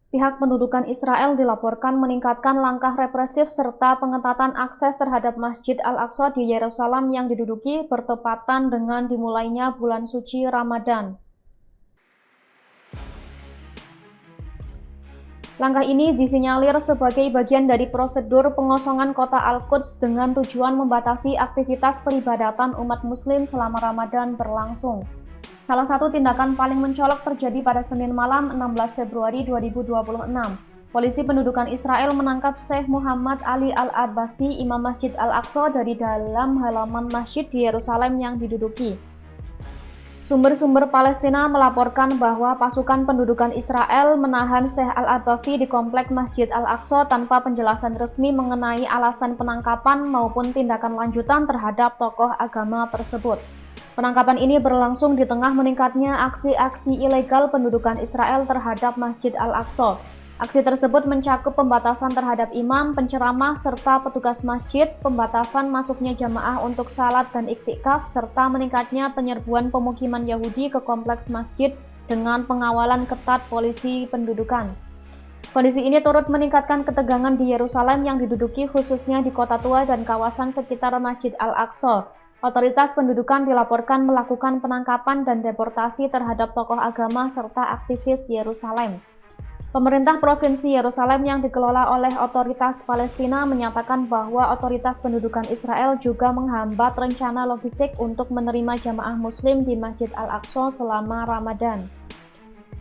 Pihak pendudukan Israel dilaporkan meningkatkan langkah represif serta pengetatan akses terhadap Masjid Al-Aqsa di Yerusalem yang diduduki bertepatan dengan dimulainya bulan suci Ramadan. Langkah ini disinyalir sebagai bagian dari prosedur pengosongan kota Al-Quds dengan tujuan membatasi aktivitas peribadatan umat Muslim selama Ramadan berlangsung. Salah satu tindakan paling mencolok terjadi pada Senin malam 16 Februari 2026. Polisi pendudukan Israel menangkap Syekh Muhammad Ali Al-Abbasi, Imam Masjid Al-Aqsa dari dalam halaman masjid di Yerusalem yang diduduki. Sumber-sumber Palestina melaporkan bahwa pasukan pendudukan Israel menahan Syekh Al-Abbasi di komplek Masjid Al-Aqsa tanpa penjelasan resmi mengenai alasan penangkapan maupun tindakan lanjutan terhadap tokoh agama tersebut. Penangkapan ini berlangsung di tengah meningkatnya aksi-aksi ilegal pendudukan Israel terhadap Masjid Al-Aqsa. Aksi tersebut mencakup pembatasan terhadap imam, penceramah, serta petugas masjid, pembatasan masuknya jamaah untuk salat dan iktikaf, serta meningkatnya penyerbuan pemukiman Yahudi ke kompleks masjid dengan pengawalan ketat polisi pendudukan. Kondisi ini turut meningkatkan ketegangan di Yerusalem yang diduduki khususnya di Kota Tua dan kawasan sekitar Masjid Al-Aqsa. Otoritas pendudukan dilaporkan melakukan penangkapan dan deportasi terhadap tokoh agama serta aktivis Yerusalem. Pemerintah Provinsi Yerusalem yang dikelola oleh otoritas Palestina menyatakan bahwa otoritas pendudukan Israel juga menghambat rencana logistik untuk menerima jamaah Muslim di Masjid Al-Aqsa selama Ramadan.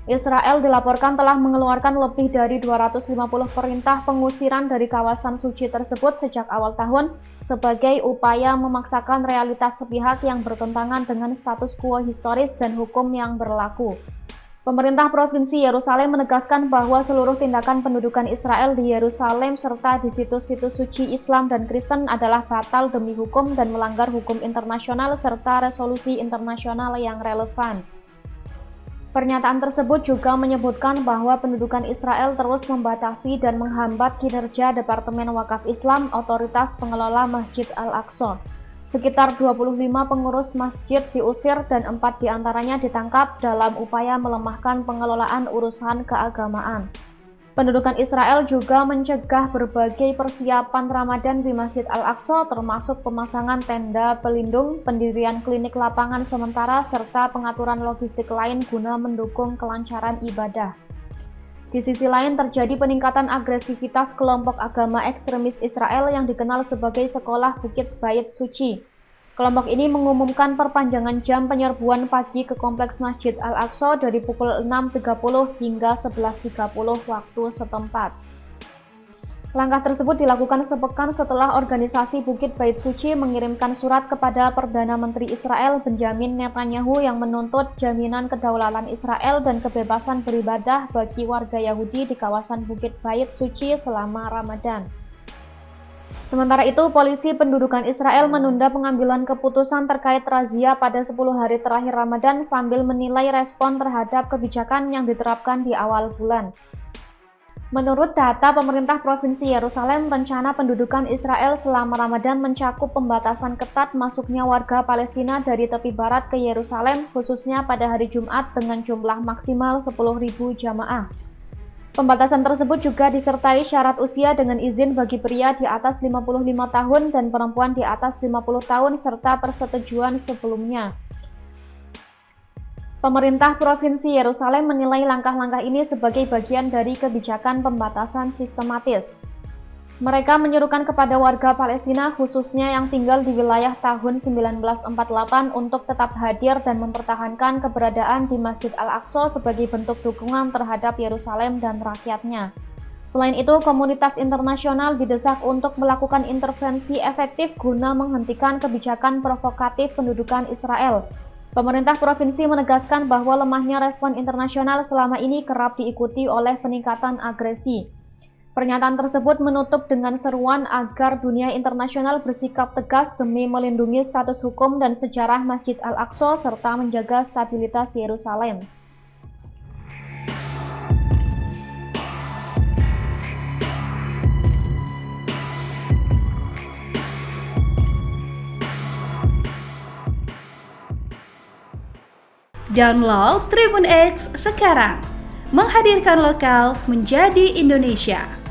Israel dilaporkan telah mengeluarkan lebih dari 250 perintah pengusiran dari kawasan suci tersebut sejak awal tahun sebagai upaya memaksakan realitas sepihak yang bertentangan dengan status quo historis dan hukum yang berlaku. Pemerintah Provinsi Yerusalem menegaskan bahwa seluruh tindakan pendudukan Israel di Yerusalem serta di situs-situs suci Islam dan Kristen adalah batal demi hukum dan melanggar hukum internasional serta resolusi internasional yang relevan. Pernyataan tersebut juga menyebutkan bahwa pendudukan Israel terus membatasi dan menghambat kinerja Departemen Wakaf Islam, otoritas pengelola Masjid Al-Aqsa. Sekitar 25 pengurus masjid diusir dan 4 diantaranya ditangkap dalam upaya melemahkan pengelolaan urusan keagamaan. Pendudukan Israel juga mencegah berbagai persiapan Ramadan di Masjid Al-Aqsa termasuk pemasangan tenda pelindung, pendirian klinik lapangan sementara, serta pengaturan logistik lain guna mendukung kelancaran ibadah. Di sisi lain terjadi peningkatan agresivitas kelompok agama ekstremis Israel yang dikenal sebagai Sekolah Bukit Bait Suci. Kelompok ini mengumumkan perpanjangan jam penyerbuan pagi ke kompleks Masjid Al-Aqsa dari pukul 6.30 hingga 11.30 waktu setempat. Langkah tersebut dilakukan sepekan setelah organisasi Bukit Bait Suci mengirimkan surat kepada Perdana Menteri Israel Benjamin Netanyahu yang menuntut jaminan kedaulatan Israel dan kebebasan beribadah bagi warga Yahudi di kawasan Bukit Bait Suci selama Ramadan. Sementara itu, polisi pendudukan Israel menunda pengambilan keputusan terkait razia pada 10 hari terakhir Ramadan sambil menilai respon terhadap kebijakan yang diterapkan di awal bulan. Menurut data pemerintah Provinsi Yerusalem, rencana pendudukan Israel selama Ramadan mencakup pembatasan ketat masuknya warga Palestina dari tepi barat ke Yerusalem, khususnya pada hari Jumat dengan jumlah maksimal 10.000 jamaah. Pembatasan tersebut juga disertai syarat usia dengan izin bagi pria di atas 55 tahun dan perempuan di atas 50 tahun serta persetujuan sebelumnya. Pemerintah Provinsi Yerusalem menilai langkah-langkah ini sebagai bagian dari kebijakan pembatasan sistematis. Mereka menyerukan kepada warga Palestina khususnya yang tinggal di wilayah tahun 1948 untuk tetap hadir dan mempertahankan keberadaan di Masjid Al-Aqsa sebagai bentuk dukungan terhadap Yerusalem dan rakyatnya. Selain itu, komunitas internasional didesak untuk melakukan intervensi efektif guna menghentikan kebijakan provokatif pendudukan Israel. Pemerintah provinsi menegaskan bahwa lemahnya respon internasional selama ini kerap diikuti oleh peningkatan agresi. Pernyataan tersebut menutup dengan seruan agar dunia internasional bersikap tegas demi melindungi status hukum dan sejarah Masjid Al-Aqsa serta menjaga stabilitas Yerusalem. Download Tribun X sekarang, menghadirkan lokal menjadi Indonesia.